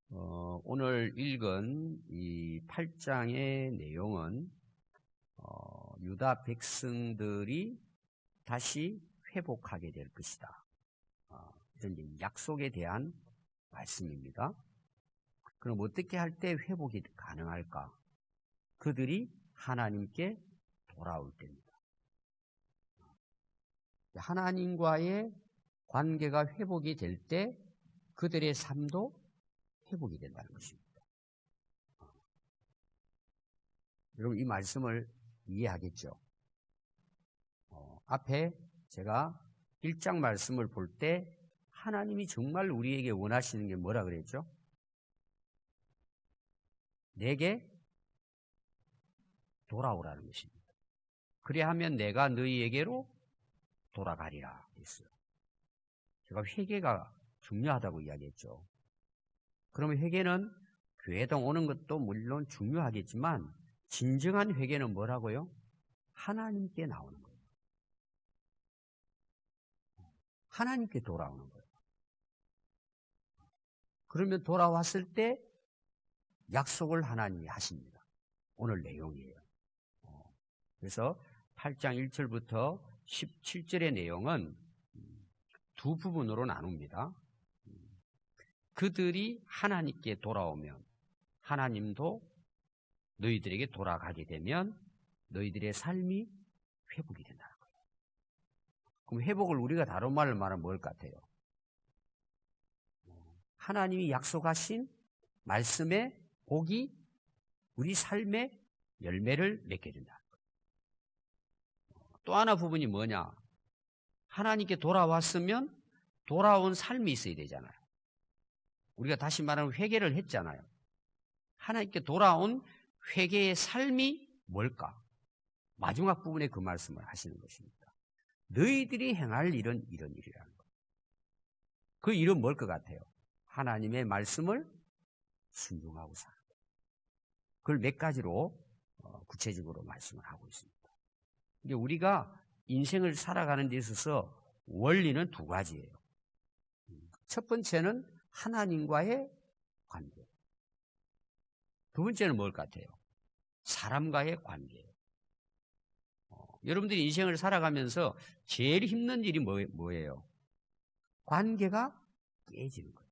오늘 읽은 이 8장의 내용은 유다 백성들이 다시 회복하게 될 것이다. 이런 약속에 대한 말씀입니다. 그럼 어떻게 할 때 회복이 가능할까? 그들이 하나님께 돌아올 때입니다. 하나님과의 관계가 회복이 될 때 그들의 삶도 회복이 된다는 것입니다. 여러분 이 말씀을 이해하겠죠? 앞에 제가 1장 말씀을 볼 때 하나님이 정말 우리에게 원하시는 게 뭐라 그랬죠? 내게 돌아오라는 것입니다. 그래야 하면 내가 너희에게로 돌아가리라 했어요. 제가 회개가 중요하다고 이야기했죠. 그러면 회개는 교회당 오는 것도 물론 중요하겠지만 진정한 회개는 뭐라고요? 하나님께 나오는 거예요. 하나님께 돌아오는 거예요. 그러면 돌아왔을 때 약속을 하나님이 하십니다. 오늘 내용이에요. 그래서 8장 1절부터 17절의 내용은 두 부분으로 나눕니다. 그들이 하나님께 돌아오면 하나님도 너희들에게 돌아가게 되면 너희들의 삶이 회복이 된다는 거예요. 그럼 회복을 우리가 다른 말로 말하면 뭘 같아요? 하나님이 약속하신 말씀의 복이 우리 삶의 열매를 맺게 된다는 거예요. 또 하나 부분이 뭐냐? 하나님께 돌아왔으면 돌아온 삶이 있어야 되잖아요. 우리가 다시 말하면 회개를 했잖아요. 하나님께 돌아온 회개의 삶이 뭘까? 마지막 부분에 그 말씀을 하시는 것입니다. 너희들이 행할 일은 이런 일이라는 거예요. 그 일은 뭘 것 같아요? 하나님의 말씀을 순종하고 사는 거예요. 그걸 몇 가지로 구체적으로 말씀을 하고 있습니다. 근데 우리가 인생을 살아가는 데 있어서 원리는 두 가지예요. 첫 번째는 하나님과의 관계. 두 번째는 뭘 같아요? 사람과의 관계예요. 여러분들이 인생을 살아가면서 제일 힘든 일이 뭐예요? 관계가 깨지는 거예요.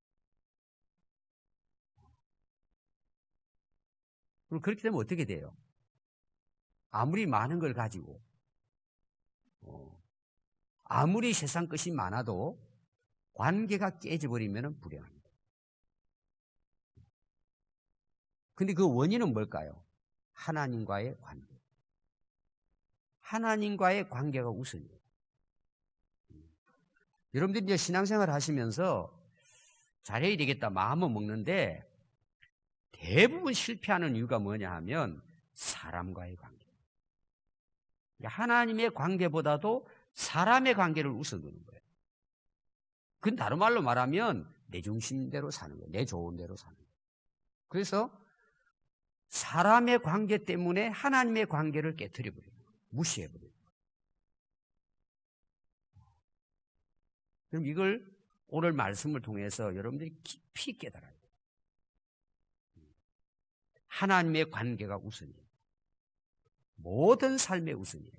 그럼 그렇게 되면 어떻게 돼요? 아무리 많은 걸 가지고 아무리 세상 것이 많아도 관계가 깨져버리면 불행합니다. 근데 그 원인은 뭘까요? 하나님과의 관계. 하나님과의 관계가 우선이에요. 여러분들이 이제 신앙생활 하시면서 잘해야 되겠다 마음은 먹는데 대부분 실패하는 이유가 뭐냐 하면 사람과의 관계. 하나님의 관계보다도 사람의 관계를 우선 두는 거예요. 그건 다른 말로 말하면 내 중심대로 사는 거예요. 내 좋은 대로 사는 거예요. 그래서 사람의 관계 때문에 하나님의 관계를 깨트려버려요. 무시해버려요. 그럼 이걸 오늘 말씀을 통해서 여러분들이 깊이 깨달아야 돼요. 하나님의 관계가 우선이에요. 모든 삶의 우선이에요.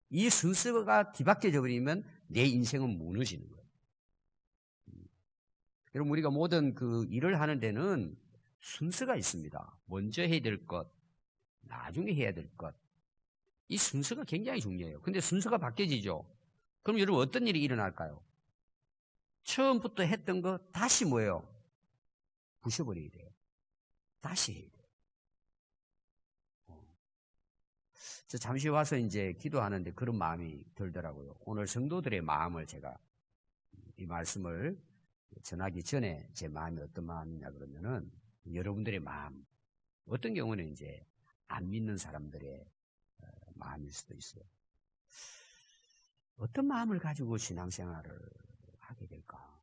이 순서가 뒤바뀌어져 버리면 내 인생은 무너지는 거예요. 여러분 우리가 모든 그 일을 하는 데는 순서가 있습니다. 먼저 해야 될 것, 나중에 해야 될 것. 이 순서가 굉장히 중요해요. 근데 순서가 바뀌어지죠. 그럼 여러분 어떤 일이 일어날까요? 처음부터 했던 거 다시 뭐예요? 부셔버려야 돼요. 다시 해야 돼요. 저 잠시 와서 이제 기도하는데 그런 마음이 들더라고요. 오늘 성도들의 마음을 제가 이 말씀을 전하기 전에 제 마음이 어떤 마음이냐 그러면은 여러분들의 마음, 어떤 경우는 이제 안 믿는 사람들의 마음일 수도 있어요. 어떤 마음을 가지고 신앙생활을 하게 될까?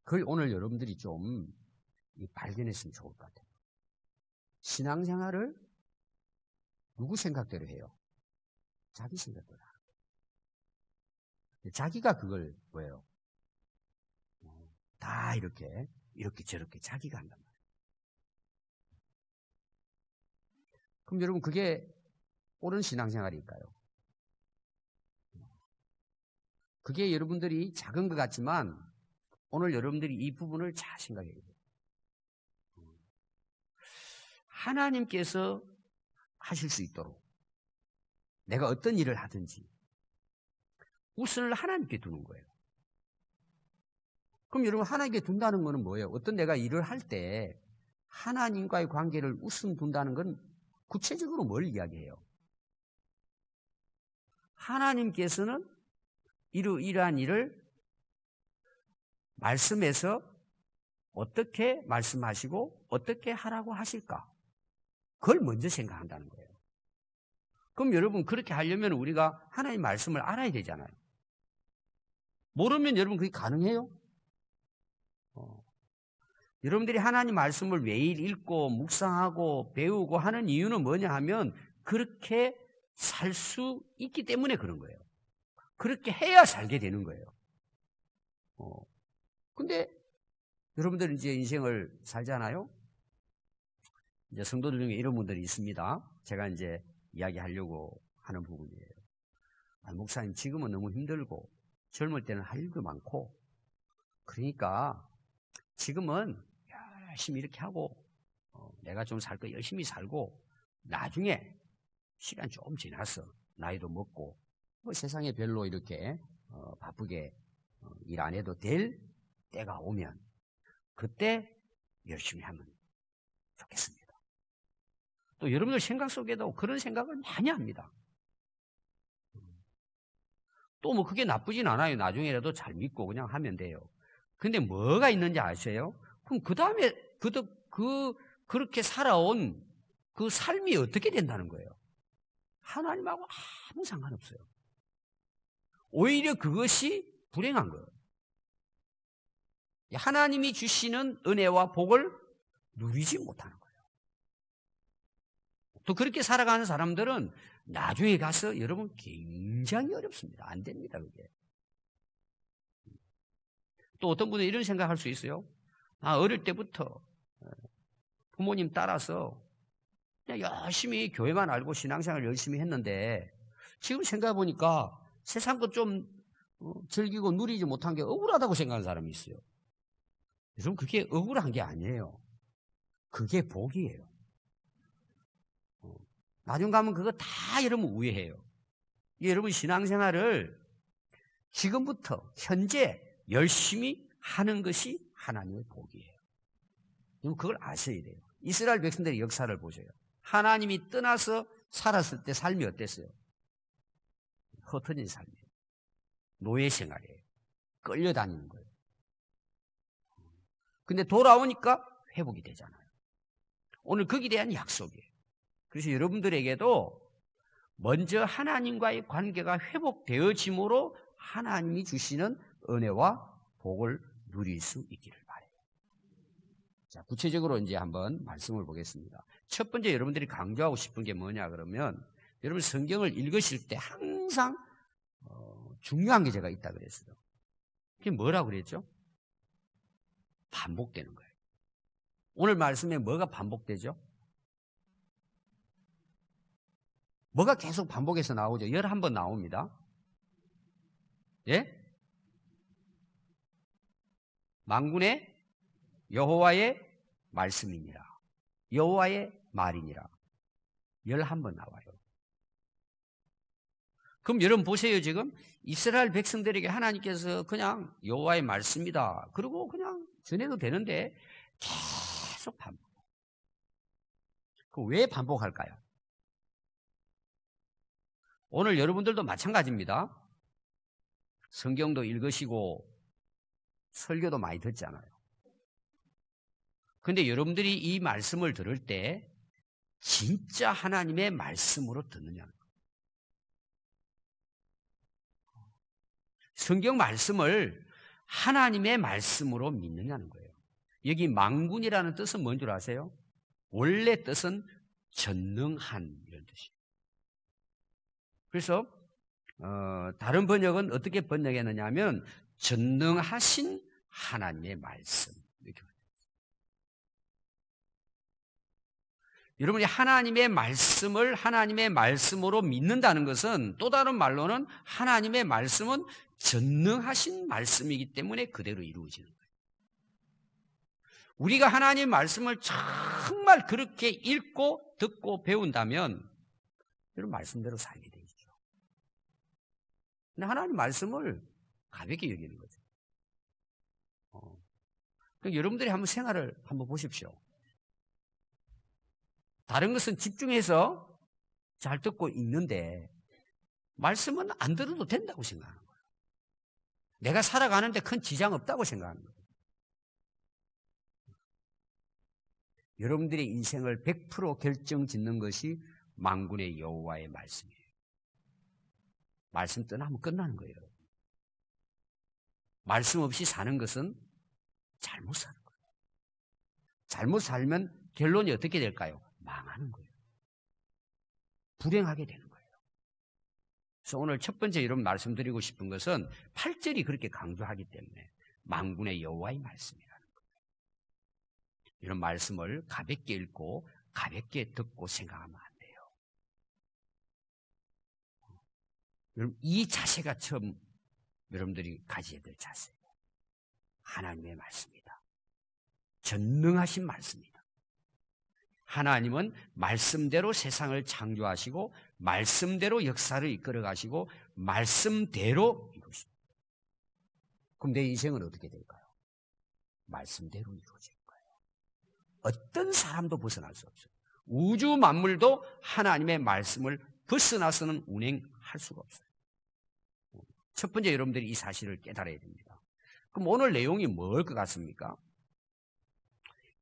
그걸 오늘 여러분들이 좀 발견했으면 좋을 것 같아요. 신앙생활을 누구 생각대로 해요? 자기 생각대로 하는 거예요. 자기가 그걸 뭐예요? 다 이렇게 저렇게 자기가 한단 말이에요. 그럼 여러분 그게 옳은 신앙생활일까요? 그게 여러분들이 작은 것 같지만 오늘 여러분들이 이 부분을 잘 생각해야 돼요. 하나님께서 하실 수 있도록 내가 어떤 일을 하든지 우선을 하나님께 두는 거예요. 그럼 여러분 하나님께 둔다는 것은 뭐예요? 어떤 내가 일을 할 때 하나님과의 관계를 우선 둔다는 건 구체적으로 뭘 이야기해요? 하나님께서는 이러한 일을 말씀에서 어떻게 말씀하시고 어떻게 하라고 하실까? 그걸 먼저 생각한다는 거예요. 그럼 여러분 그렇게 하려면 우리가 하나님 말씀을 알아야 되잖아요. 모르면 여러분 그게 가능해요? 여러분들이 하나님 말씀을 매일 읽고 묵상하고 배우고 하는 이유는 뭐냐 하면 그렇게 살 수 있기 때문에 그런 거예요. 그렇게 해야 살게 되는 거예요. 근데 여러분들은 이제 인생을 살잖아요. 이제 성도들 중에 이런 분들이 있습니다. 제가 이제 이야기하려고 하는 부분이에요. 목사님 지금은 너무 힘들고 젊을 때는 할 일도 많고 그러니까 지금은 열심히 이렇게 하고 내가 좀 살 거 열심히 살고 나중에 시간 좀 지나서 나이도 먹고 세상에 별로 이렇게 바쁘게 일 안 해도 될 때가 오면 그때 열심히 하면 좋겠습니다. 또 여러분들 생각 속에도 그런 생각을 많이 합니다. 또 뭐 그게 나쁘진 않아요. 나중에라도 잘 믿고 그냥 하면 돼요. 근데 뭐가 있는지 아세요? 그럼 그 다음에 그렇게 살아온 그 삶이 어떻게 된다는 거예요? 하나님하고 아무 상관없어요. 오히려 그것이 불행한 거예요. 하나님이 주시는 은혜와 복을 누리지 못하는 거예요. 또 그렇게 살아가는 사람들은 나중에 가서 여러분 굉장히 어렵습니다. 안 됩니다, 그게. 또 어떤 분은 이런 생각할 수 있어요. 어릴 때부터 부모님 따라서 그냥 열심히 교회만 알고 신앙생활 열심히 했는데 지금 생각해보니까 세상 것 좀 즐기고 누리지 못한 게 억울하다고 생각하는 사람이 있어요. 여러분 그게 억울한 게 아니에요. 그게 복이에요. 나중 가면 그거 다 여러분 우회해요. 여러분 신앙생활을 지금부터 현재 열심히 하는 것이 하나님의 복이에요. 여러분 그걸 아셔야 돼요. 이스라엘 백성들의 역사를 보세요. 하나님이 떠나서 살았을 때 삶이 어땠어요? 흩어진 삶이에요. 노예 생활이에요. 끌려다니는 거예요. 근데 돌아오니까 회복이 되잖아요. 오늘 거기에 대한 약속이에요. 그래서 여러분들에게도 먼저 하나님과의 관계가 회복되어짐으로 하나님이 주시는 은혜와 복을 누릴 수 있기를 바라요. 자, 구체적으로 이제 한번 말씀을 보겠습니다. 첫 번째 여러분들이 강조하고 싶은 게 뭐냐 그러면 여러분 성경을 읽으실 때 항상 중요한 게 제가 있다 그랬어요. 그게 뭐라고 그랬죠? 반복되는 거예요. 오늘 말씀에 뭐가 반복되죠? 뭐가 계속 반복해서 나오죠? 11번 나옵니다. 예? 만군의 여호와의 말씀이니라. 여호와의 말이니라. 11번 나와요. 그럼 여러분 보세요. 지금 이스라엘 백성들에게 하나님께서 그냥 여호와의 말씀이다. 그리고 그냥 전해도 되는데 계속 반복. 왜 반복할까요? 오늘 여러분들도 마찬가지입니다. 성경도 읽으시고 설교도 많이 듣잖아요. 그런데 여러분들이 이 말씀을 들을 때 진짜 하나님의 말씀으로 듣느냐는 거예요. 성경 말씀을 하나님의 말씀으로 믿느냐는 거예요. 여기 만군이라는 뜻은 뭔 줄 아세요? 원래 뜻은 전능한 이런 뜻이에요. 그래서 다른 번역은 어떻게 번역했느냐 하면 전능하신 하나님의 말씀. 이렇게. 여러분이 하나님의 말씀을 하나님의 말씀으로 믿는다는 것은 또 다른 말로는 하나님의 말씀은 전능하신 말씀이기 때문에 그대로 이루어지는 거예요. 우리가 하나님의 말씀을 정말 그렇게 읽고 듣고 배운다면 여러분 말씀대로 살게 되죠. 근데 하나님 말씀을 가볍게 여기는 거죠. 그러니까 여러분들이 한번 생활을 한번 보십시오. 다른 것은 집중해서 잘 듣고 읽는데 말씀은 안 들어도 된다고 생각하는 거예요. 내가 살아가는데 큰 지장 없다고 생각하는 거예요. 여러분들의 인생을 100% 결정짓는 것이 만군의 여호와의 말씀이에요. 말씀 떠나면 끝나는 거예요. 말씀 없이 사는 것은 잘못 사는 거예요. 잘못 살면 결론이 어떻게 될까요? 망하는 거예요. 불행하게 되는 거예요. 그래서 오늘 첫 번째 여러분 말씀드리고 싶은 것은 8절이 그렇게 강조하기 때문에 만군의 여호와의 말씀이라는 거예요. 이런 말씀을 가볍게 읽고 가볍게 듣고 생각하면 안 돼요. 여러분 이 자세가 처음 여러분들이 가져야 될 자세예요. 하나님의 말씀이다. 전능하신 말씀이다. 하나님은 말씀대로 세상을 창조하시고 말씀대로 역사를 이끌어 가시고 말씀대로 이루십니다. 그럼 내 인생은 어떻게 될까요? 말씀대로 이루어질 거예요. 어떤 사람도 벗어날 수 없어요. 우주 만물도 하나님의 말씀을 벗어나서는 운행할 수가 없어요. 첫 번째 여러분들이 이 사실을 깨달아야 됩니다. 그럼 오늘 내용이 뭘 것 같습니까?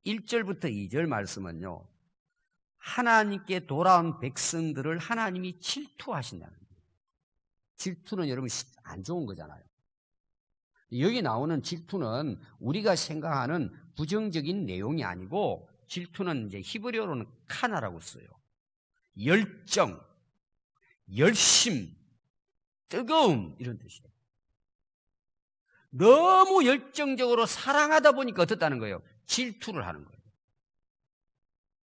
1절부터 2절 말씀은요. 하나님께 돌아온 백성들을 하나님이 질투하신다는 거예요. 질투는 여러분 안 좋은 거잖아요. 여기 나오는 질투는 우리가 생각하는 부정적인 내용이 아니고 질투는 이제 히브리어로는 카나라고 써요. 열정, 열심, 뜨거움 이런 뜻이에요. 너무 열정적으로 사랑하다 보니까 어떻다는 거예요? 질투를 하는 거예요.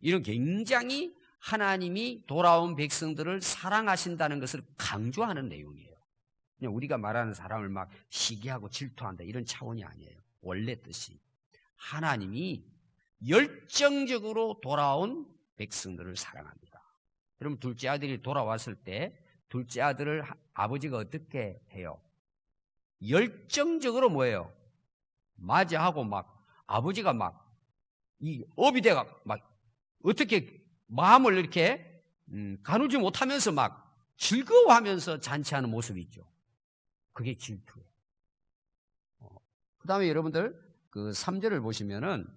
이런 굉장히 하나님이 돌아온 백성들을 사랑하신다는 것을 강조하는 내용이에요. 그냥 우리가 말하는 사람을 막 시기하고 질투한다 이런 차원이 아니에요. 원래 뜻이 하나님이 열정적으로 돌아온 백성들을 사랑합니다. 그럼 둘째 아들이 돌아왔을 때 둘째 아들을 아버지가 어떻게 해요? 열정적으로 뭐예요? 맞이하고 막 아버지가 막 이 업이 돼가 막 어떻게 마음을 이렇게 가누지 못하면서 막 즐거워하면서 잔치하는 모습이 있죠. 그게 질투예요. 그 다음에 여러분들 그 3절을 보시면은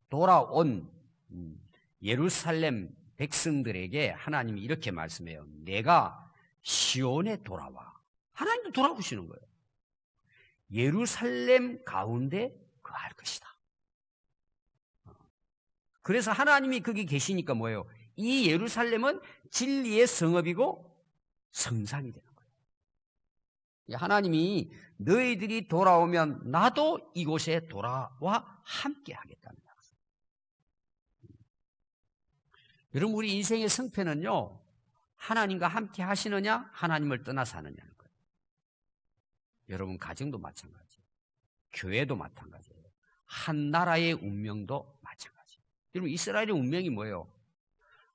돌아온 예루살렘 백성들에게 하나님이 이렇게 말씀해요. 내가 시온에 돌아와. 하나님도 돌아오시는 거예요. 예루살렘 가운데 거할 것이다. 그래서 하나님이 거기 계시니까 뭐예요? 이 예루살렘은 진리의 성읍이고 성산이 되는 거예요. 하나님이 너희들이 돌아오면 나도 이곳에 돌아와 함께 하겠다는 약속. 여러분 우리 인생의 승패는요. 하나님과 함께 하시느냐 하나님을 떠나 사느냐는 거예요. 여러분 가정도 마찬가지예요. 교회도 마찬가지예요. 한 나라의 운명도 마찬가지예요. 여러분 이스라엘의 운명이 뭐예요?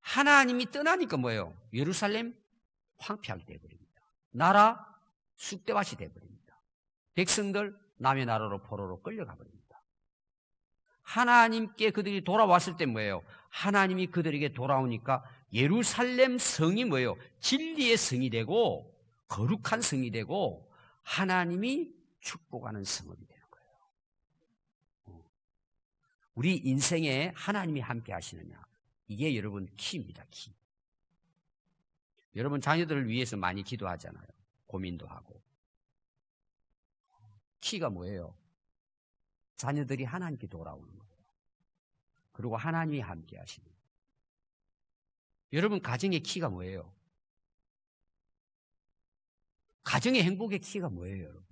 하나님이 떠나니까 뭐예요? 예루살렘 황폐하게 되어버립니다. 나라 쑥대밭이 되어버립니다. 백성들 남의 나라로 포로로 끌려가 버립니다. 하나님께 그들이 돌아왔을 때 뭐예요? 하나님이 그들에게 돌아오니까 예루살렘 성이 뭐예요? 진리의 성이 되고 거룩한 성이 되고 하나님이 축복하는 성읍이 되는 거예요. 우리 인생에 하나님이 함께 하시느냐? 이게 여러분 키입니다. 키. 여러분 자녀들을 위해서 많이 기도하잖아요. 고민도 하고. 키가 뭐예요? 자녀들이 하나님께 돌아오는 거예요. 그리고 하나님이 함께 하시는 거예요. 여러분 가정의 키가 뭐예요? 가정의 행복의 키가 뭐예요, 여러분?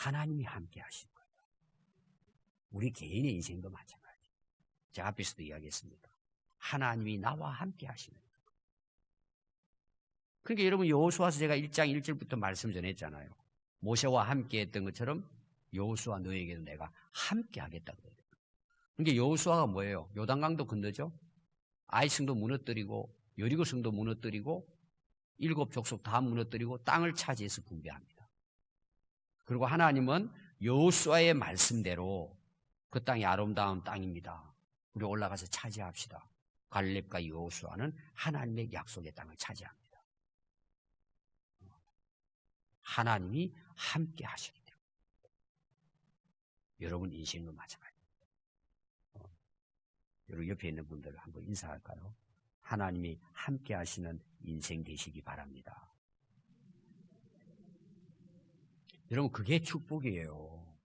하나님이 함께 하신 거예요. 우리 개인의 인생도 마찬가지예요. 제가 앞에서도 이야기했습니다. 하나님이 나와 함께 하시는 거예요. 그러니까 여러분 여호수아서 제가 1장 1절부터 말씀 전했잖아요. 모세와 함께 했던 것처럼 여호수아 너에게도 내가 함께 하겠다고 그래요. 그러니까 여호수아가 뭐예요? 요단강도 건너죠. 아이성도 무너뜨리고 여리고성도 무너뜨리고 7족속 다 무너뜨리고 땅을 차지해서 분배합니다. 그리고 하나님은 여호수아의 말씀대로 그 땅이 아름다운 땅입니다. 우리 올라가서 차지합시다. 갈렙과 여호수아는 하나님의 약속의 땅을 차지합니다. 하나님이 함께 하시기 때문에. 여러분 인생도 마찬가지입니다. 여러분 옆에 있는 분들 한번 인사할까요? 하나님이 함께 하시는 인생 되시기 바랍니다. 여러분 그게 축복이에요.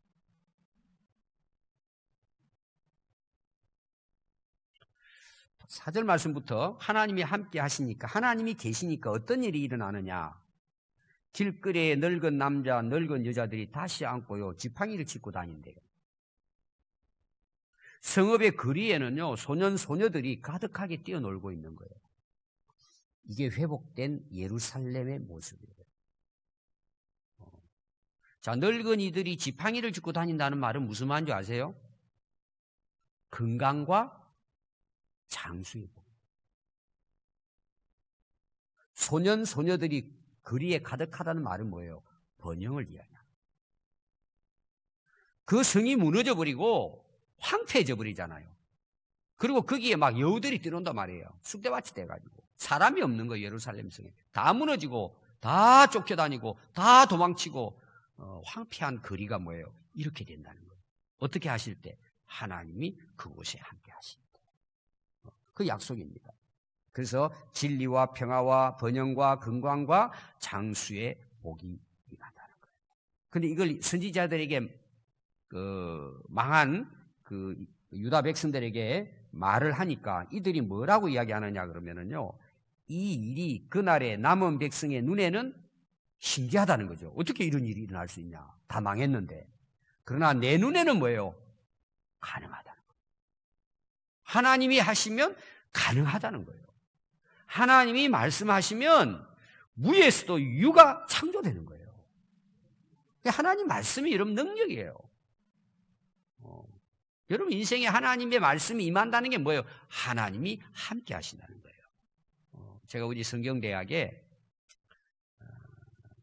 사절 말씀부터 하나님이 함께 하시니까 하나님이 계시니까 어떤 일이 일어나느냐. 길거리에 늙은 남자, 늙은 여자들이 다시 앉고요. 지팡이를 짚고 다닌대요. 성읍의 거리에는요. 소년, 소녀들이 가득하게 뛰어놀고 있는 거예요. 이게 회복된 예루살렘의 모습이에요. 자, 늙은이들이 지팡이를 짚고 다닌다는 말은 무슨 말인 줄 아세요? 건강과 장수의 복. 소년, 소녀들이 거리에 가득하다는 말은 뭐예요? 번영을 이야기합니다. 그 성이 무너져 버리고 황폐해져 버리잖아요. 그리고 거기에 막 여우들이 들어온단 말이에요. 쑥대밭이 돼가지고. 사람이 없는 거예요. 예루살렘 성에. 다 무너지고 다 쫓겨다니고 다 도망치고 황폐한 거리가 뭐예요? 이렇게 된다는 거예요. 어떻게 하실 때? 하나님이 그곳에 함께 하십니다. 그 약속입니다. 그래서 진리와 평화와 번영과 건강과 장수의 복이 임한다는 거예요. 그런데 이걸 선지자들에게 망한 유다 백성들에게 말을 하니까 이들이 뭐라고 이야기하느냐 그러면은요, 이 일이 그날의 남은 백성의 눈에는 신기하다는 거죠. 어떻게 이런 일이 일어날 수 있냐? 다 망했는데. 그러나 내 눈에는 뭐예요? 가능하다는 거예요. 하나님이 하시면 가능하다는 거예요. 하나님이 말씀하시면 무에서도 유가 창조되는 거예요. 하나님 말씀이 여러분 능력이에요. 여러분 인생에 하나님의 말씀이 임한다는 게 뭐예요? 하나님이 함께 하신다는 거예요. 제가 우리 성경대학에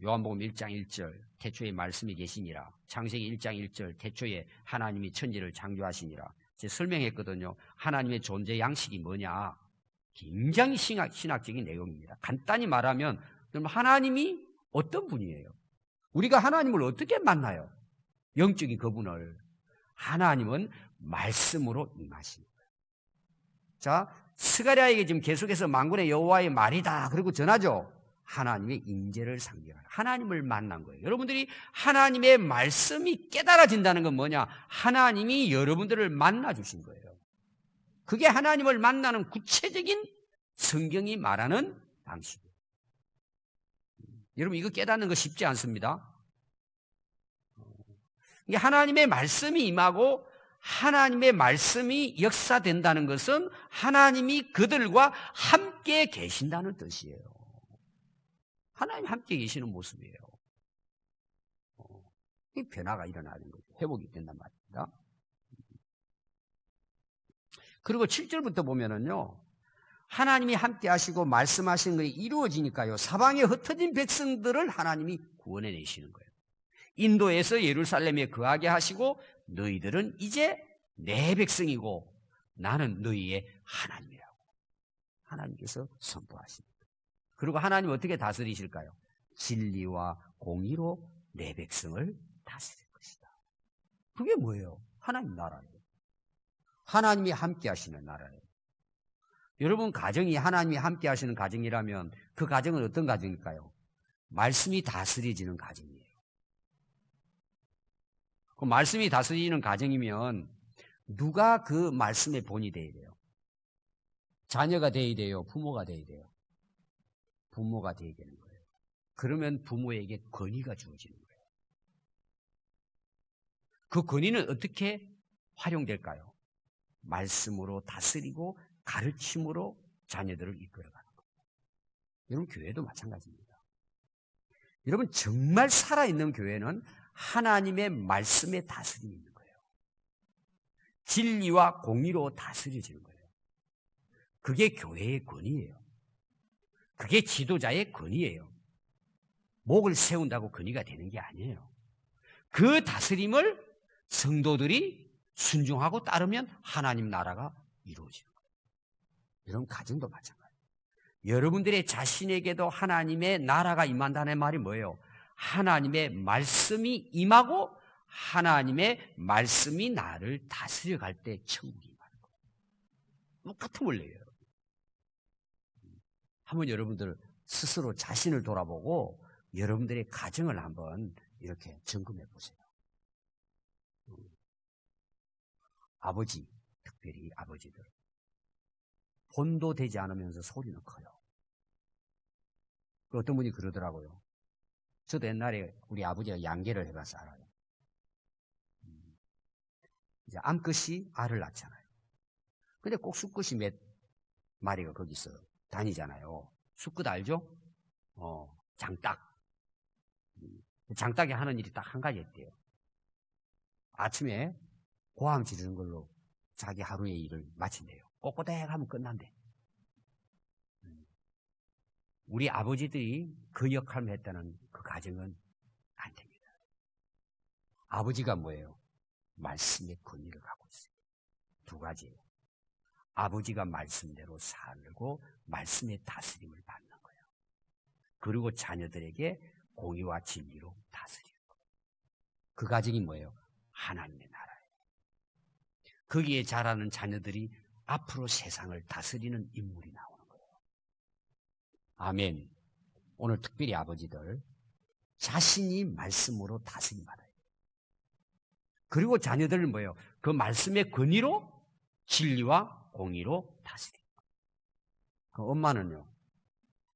요한복음 1장 1절 태초에 말씀이 계시니라, 창세기 1장 1절 태초에 하나님이 천지를 창조하시니라 제가 설명했거든요. 하나님의 존재 양식이 뭐냐? 굉장히 신학적인 내용입니다. 간단히 말하면 하나님이 어떤 분이에요? 우리가 하나님을 어떻게 만나요? 영적인 그분을. 하나님은 말씀으로 임하십니다. 자, 스가랴에게 지금 계속해서 만군의 여호와의 말이다 그리고 전하죠. 하나님의 임재를 상징하라. 하나님을 만난 거예요. 여러분들이 하나님의 말씀이 깨달아진다는 건 뭐냐? 하나님이 여러분들을 만나 주신 거예요. 그게 하나님을 만나는 구체적인 성경이 말하는 방식이에요. 여러분 이거 깨닫는 거 쉽지 않습니다. 이게 하나님의 말씀이 임하고 하나님의 말씀이 역사된다는 것은 하나님이 그들과 함께 계신다는 뜻이에요. 하나님 함께 계시는 모습이에요. 이 변화가 일어나는 거죠. 회복이 된단 말입니다. 그리고 7절부터 보면은요, 하나님이 함께 하시고 말씀하시는 것이 이루어지니까요, 사방에 흩어진 백성들을 하나님이 구원해 내시는 거예요. 인도에서 예루살렘에 거하게 하시고 너희들은 이제 내 백성이고 나는 너희의 하나님이라고 하나님께서 선포하십니다. 그리고 하나님 어떻게 다스리실까요? 진리와 공의로 내 백성을 다스릴 것이다. 그게 뭐예요? 하나님 나라예요. 하나님이 함께 하시는 나라예요. 여러분 가정이 하나님이 함께 하시는 가정이라면 그 가정은 어떤 가정일까요? 말씀이 다스려지는 가정이에요. 그 말씀이 다스리는 가정이면 누가 그 말씀의 본이 돼야 돼요? 자녀가 돼야 돼요? 부모가 돼야 돼요? 부모가 돼야 되는 거예요. 그러면 부모에게 권위가 주어지는 거예요. 그 권위는 어떻게 활용될까요? 말씀으로 다스리고 가르침으로 자녀들을 이끌어가는 거예요. 여러분, 교회도 마찬가지입니다. 여러분, 정말 살아있는 교회는 하나님의 말씀에 다스림이 있는 거예요. 진리와 공의로 다스려지는 거예요. 그게 교회의 권위예요. 그게 지도자의 권위예요. 목을 세운다고 권위가 되는 게 아니에요. 그 다스림을 성도들이 순종하고 따르면 하나님 나라가 이루어지는 거예요. 여러분, 가정도 마찬가지예요. 여러분들의 자신에게도 하나님의 나라가 임한다는 말이 뭐예요? 하나님의 말씀이 임하고 하나님의 말씀이 나를 다스려갈 때 천국이 임하는 거예요. 똑같은 원리예요. 한번 여러분들 스스로 자신을 돌아보고 여러분들의 가정을 한번 이렇게 점검해 보세요. 아버지, 특별히 아버지들. 본도 되지 않으면서 소리는 커요. 어떤 분이 그러더라고요. 저도 옛날에 우리 아버지가 양계를 해봐서 알아요. 이제 암컷이 알을 낳잖아요. 근데 꼭 수컷이 몇 마리가 거기서 다니잖아요. 수컷 알죠? 장딱. 장딱이 하는 일이 딱 한 가지 있대요. 아침에 고함 지르는 걸로 자기 하루의 일을 마친대요. 꼬꼬댁 하면 끝난대. 우리 아버지들이 그 역할을 했다는 그 가정은 안 됩니다. 아버지가 뭐예요? 말씀의 권위를 갖고 있어요. 두 가지예요. 아버지가 말씀대로 살고 말씀의 다스림을 받는 거예요. 그리고 자녀들에게 공의와 진리로 다스리는 거예요. 그 가정이 뭐예요? 하나님의 나라예요. 거기에 자라는 자녀들이 앞으로 세상을 다스리는 인물이 나오는 거예요. 아멘. 오늘 특별히 아버지들 자신이 말씀으로 다스림 받아요. 그리고 자녀들은 뭐예요? 그 말씀의 권위로 진리와 공의로 다스립니다. 그 엄마는요?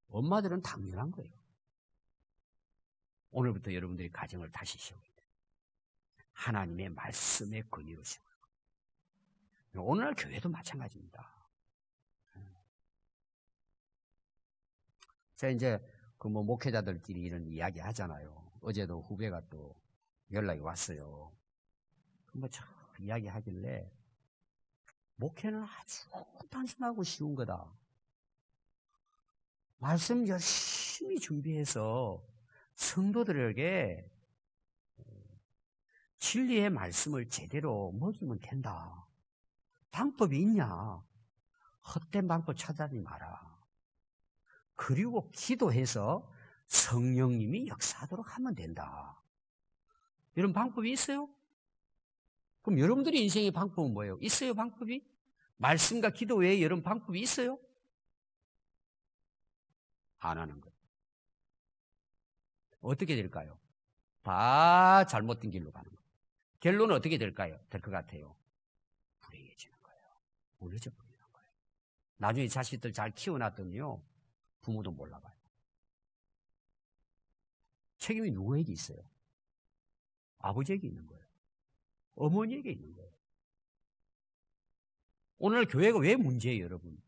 엄마들은 당연한 거예요. 오늘부터 여러분들이 가정을 다시 세우게 돼요. 하나님의 말씀의 권위로 세워요. 오늘날 교회도 마찬가지입니다. 제가 이제 그 목회자들끼리 이런 이야기 하잖아요. 어제도 후배가 또 연락이 왔어요. 이야기 하길래 목회는 아주 단순하고 쉬운 거다. 말씀 열심히 준비해서 성도들에게 진리의 말씀을 제대로 먹이면 된다. 방법이 있냐? 헛된 방법 찾아다니지 마라. 그리고 기도해서 성령님이 역사하도록 하면 된다. 이런 방법이 있어요? 그럼 여러분들의 인생의 방법은 뭐예요? 있어요, 방법이? 말씀과 기도 외에 이런 방법이 있어요? 안 하는 거예요. 어떻게 될까요? 다 잘못된 길로 가는 거예요. 결론은 어떻게 될까요? 될 것 같아요. 불행해지는 거예요. 무너져 버리는 거예요. 나중에 자식들 잘 키워놨더니요, 부모도 몰라봐요. 책임이 누구에게 있어요? 아버지에게 있는 거예요. 어머니에게 있는 거예요. 오늘 교회가 왜 문제예요, 여러분?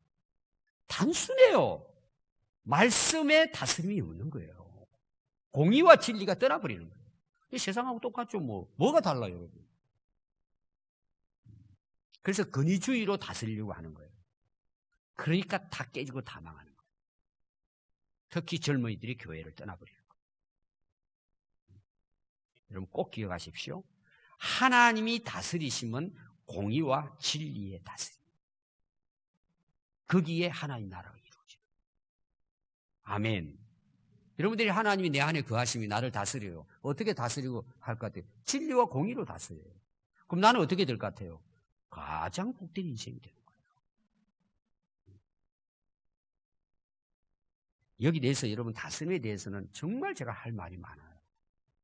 단순해요. 말씀에 다스림이 없는 거예요. 공의와 진리가 떠나버리는 거예요. 세상하고 똑같죠, 뭐가 달라요, 여러분? 그래서 권위주의로 다스리려고 하는 거예요. 그러니까 다 깨지고 다 망하는 거예요. 특히 젊은이들이 교회를 떠나버리는 거예요. 여러분 꼭 기억하십시오. 하나님이 다스리심은 공의와 진리의 다스림. 거기에 하나님 나라가 이루어져요. 아멘. 여러분들이 하나님이 내 안에 거하심이 나를 다스려요. 어떻게 다스리고 할 것 같아요? 진리와 공의로 다스려요. 그럼 나는 어떻게 될 것 같아요? 가장 복된 인생이 되는 거예요. 여기 대해서 여러분 다스림에 대해서는 정말 제가 할 말이 많아요.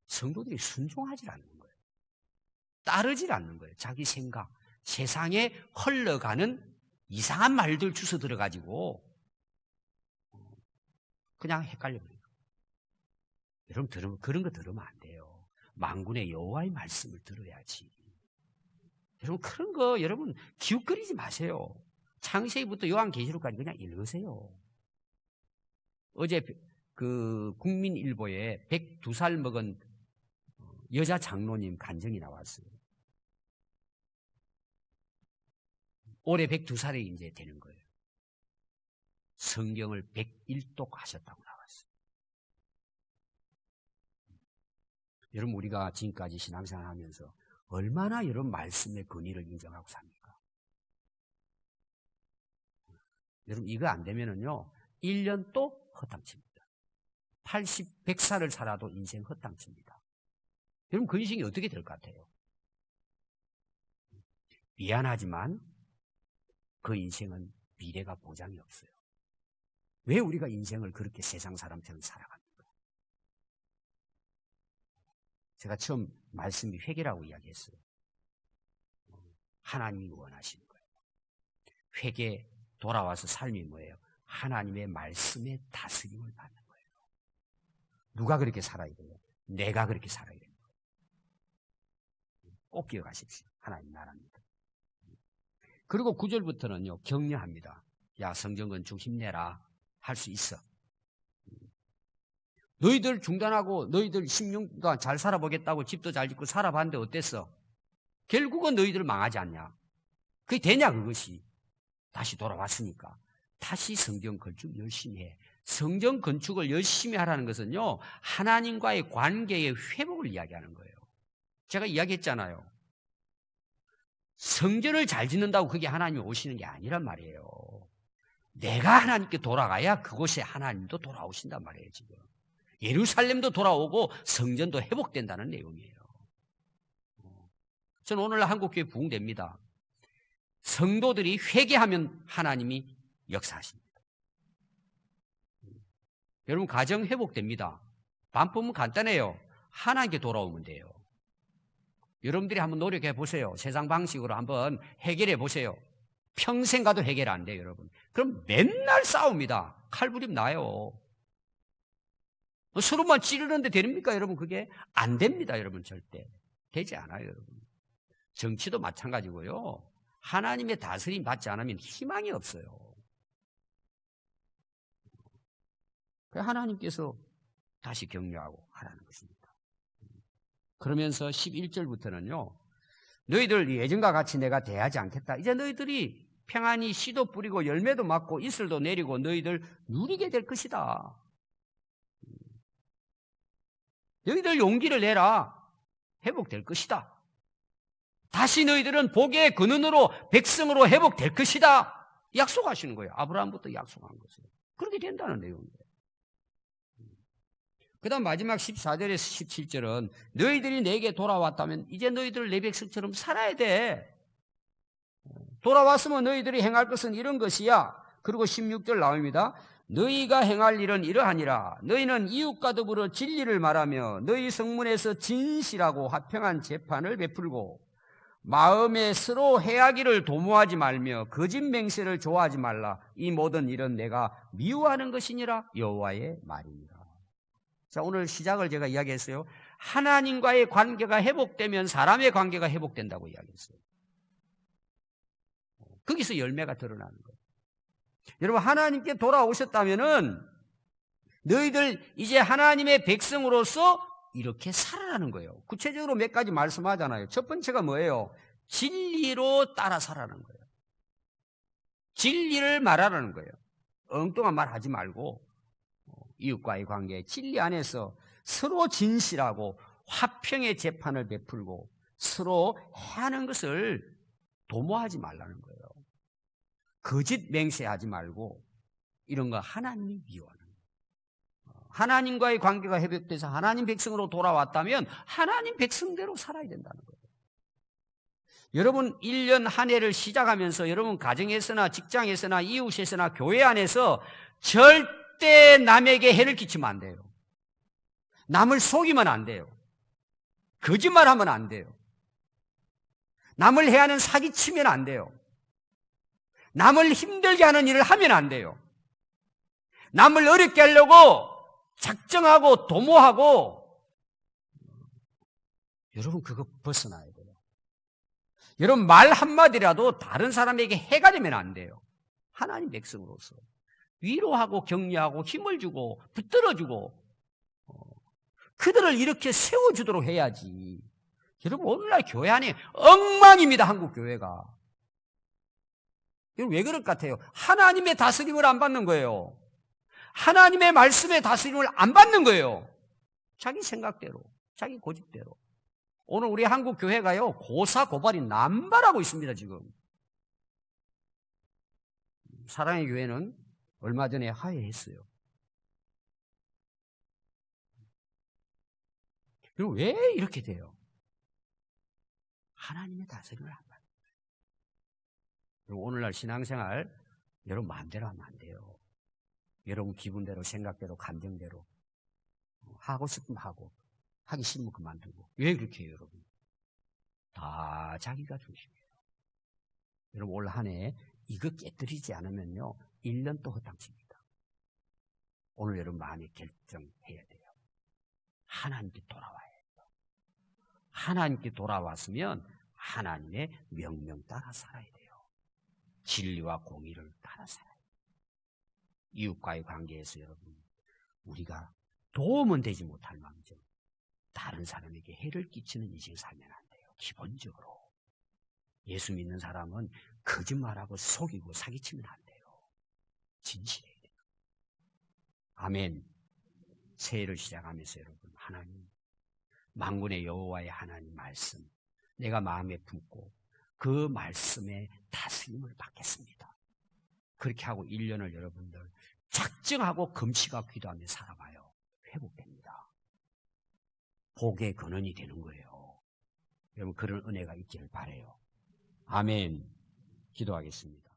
성도들이 순종하지 않는 거예요. 따르질 않는 거예요. 자기 생각, 세상에 흘러가는 이상한 말들 주워 들어가지고 그냥 헷갈려버려요. 여러분 그런 거 들으면 안 돼요. 만군의 여호와의 말씀을 들어야지. 여러분 그런 거 여러분 기웃거리지 마세요. 창세기부터 요한계시록까지 그냥 읽으세요. 어제 그 국민일보에 102살 먹은 여자 장로님 간증이 나왔어요. 올해 102살이 이제 되는 거예요. 성경을 101독 하셨다고 나왔어요. 여러분 우리가 지금까지 신앙생활 하면서 얼마나 여러분 말씀의 권위를 인정하고 삽니까? 여러분 이거 안 되면은요 1년 또 헛당칩니다. 80, 100살을 살아도 인생 헛당칩니다. 여러분 그 인생이 어떻게 될 것 같아요? 미안하지만 그 인생은 미래가 보장이 없어요. 왜 우리가 인생을 그렇게 세상 사람처럼 살아갑니까? 제가 처음 말씀이 회개라고 이야기했어요. 하나님이 원하시는 거예요. 회개 돌아와서 삶이 뭐예요? 하나님의 말씀의 다스림을 받는 거예요. 누가 그렇게 살아야 돼요? 내가 그렇게 살아야 되는 거예요. 꼭 기억하십시오. 하나님 나라입니다. 그리고 9절부터는요 격려합니다. 야 성전 건축 힘내라. 할 수 있어. 너희들 중단하고 너희들 16년 잘 살아보겠다고 집도 잘 짓고 살아봤는데 어땠어? 결국은 너희들 망하지 않냐? 그게 되냐 그것이? 다시 돌아왔으니까 다시 성전 건축 열심히 해. 성전 건축을 열심히 하라는 것은요 하나님과의 관계의 회복을 이야기하는 거예요. 제가 이야기했잖아요. 성전을 잘 짓는다고 그게 하나님이 오시는 게 아니란 말이에요. 내가 하나님께 돌아가야 그곳에 하나님도 돌아오신단 말이에요. 지금 예루살렘도 돌아오고 성전도 회복된다는 내용이에요. 저는 오늘 한국교회 부흥됩니다. 성도들이 회개하면 하나님이 역사하십니다. 여러분 가정 회복됩니다. 반품은 간단해요. 하나님께 돌아오면 돼요. 여러분들이 한번 노력해 보세요. 세상 방식으로 한번 해결해 보세요. 평생 가도 해결 안 돼요, 여러분. 그럼 맨날 싸웁니다. 칼부림 나요. 서로만 찌르는데 됩니까, 여러분? 그게 안 됩니다, 여러분. 절대 되지 않아요, 여러분. 정치도 마찬가지고요. 하나님의 다스림 받지 않으면 희망이 없어요. 하나님께서 다시 격려하고 하라는 것입니다. 그러면서 11절부터는요. 너희들 예전과 같이 내가 대하지 않겠다. 이제 너희들이 평안히 씨도 뿌리고 열매도 맺고 이슬도 내리고 너희들 누리게 될 것이다. 너희들 용기를 내라. 회복될 것이다. 다시 너희들은 복의 근원으로 백성으로 회복될 것이다. 약속하시는 거예요. 아브라함부터 약속한 것이에요. 그렇게 된다는 내용이에요. 그 다음 마지막 14절에서 17절은 너희들이 내게 돌아왔다면 이제 너희들 내 백성처럼 살아야 돼. 돌아왔으면 너희들이 행할 것은 이런 것이야. 그리고 16절 나옵니다. 너희가 행할 일은 이러하니라. 너희는 이웃과 더불어 진리를 말하며 너희 성문에서 진실하고 화평한 재판을 베풀고 마음에 서로 해하기를 도모하지 말며 거짓 맹세를 좋아하지 말라. 이 모든 일은 내가 미워하는 것이니라. 여호와의 말이니라. 자, 오늘 시작을 제가 이야기했어요. 하나님과의 관계가 회복되면 사람의 관계가 회복된다고 이야기했어요. 거기서 열매가 드러나는 거예요. 여러분 하나님께 돌아오셨다면은 너희들 이제 하나님의 백성으로서 이렇게 살아라는 거예요. 구체적으로 몇 가지 말씀하잖아요. 첫 번째가 뭐예요? 진리로 따라 살아라는 거예요. 진리를 말하라는 거예요. 엉뚱한 말 하지 말고 이웃과의 관계, 진리 안에서 서로 진실하고 화평의 재판을 베풀고 서로 해하는 것을 도모하지 말라는 거예요. 거짓 맹세하지 말고 이런 거 하나님이 미워하는 거예요. 하나님과의 관계가 회복돼서 하나님 백성으로 돌아왔다면 하나님 백성대로 살아야 된다는 거예요. 여러분 1년 한 해를 시작하면서 여러분 가정에서나 직장에서나 이웃에서나 교회 안에서 절대 남에게 해를 끼치면 안 돼요. 남을 속이면 안 돼요. 거짓말하면 안 돼요. 남을 해하는 사기치면 안 돼요. 남을 힘들게 하는 일을 하면 안 돼요. 남을 어렵게 하려고 작정하고 도모하고 여러분 그거 벗어나야 돼요. 여러분, 말 한마디라도 다른 사람에게 해가 되면 안 돼요. 하나님 백성으로서 위로하고 격려하고 힘을 주고 붙들어주고 그들을 이렇게 세워주도록 해야지. 여러분, 오늘날 교회 안에 엉망입니다. 한국 교회가. 여러분, 왜 그럴 것 같아요? 하나님의 다스림을 안 받는 거예요. 하나님의 말씀의 다스림을 안 받는 거예요. 자기 생각대로, 자기 고집대로. 오늘 우리 한국 교회가요, 고사고발이 남발하고 있습니다, 지금. 사랑의 교회는 얼마 전에 하회했어요. 그리고 왜 이렇게 돼요? 하나님의 다스림을 안 받는 거예요. 그리고 오늘날 신앙생활 여러분 마음대로 하면 안 돼요. 여러분 기분대로, 생각대로, 감정대로 하고 싶으면 하고 하기 싫으면 그만두고. 왜 그렇게 해요, 여러분? 다 자기가 중심이에요. 여러분, 올 한 해 이거 깨뜨리지 않으면요 1년 또 허탕칩니다. 오늘 여러분 마음에 결정해야 돼요. 하나님께 돌아와야 해요. 하나님께 돌아왔으면 하나님의 명령 따라 살아야 돼요. 진리와 공의를 따라 살아야 돼요. 이웃과의 관계에서 여러분, 우리가 도움은 되지 못할 망정 다른 사람에게 해를 끼치는 인생 살면 안 돼요. 기본적으로 예수 믿는 사람은 거짓말하고 속이고 사기치면 안 돼요. 진실해야 돼요. 아멘. 새해를 시작하면서 여러분, 하나님, 만군의 여호와의 하나님 말씀 내가 마음에 품고 그 말씀에 다스림을 받겠습니다. 그렇게 하고 1년을 여러분들 작정하고 금식하고 기도하며 살아봐요. 회복됩니다. 복의 근원이 되는 거예요. 여러분, 그런 은혜가 있기를 바라요. 아멘. 기도하겠습니다.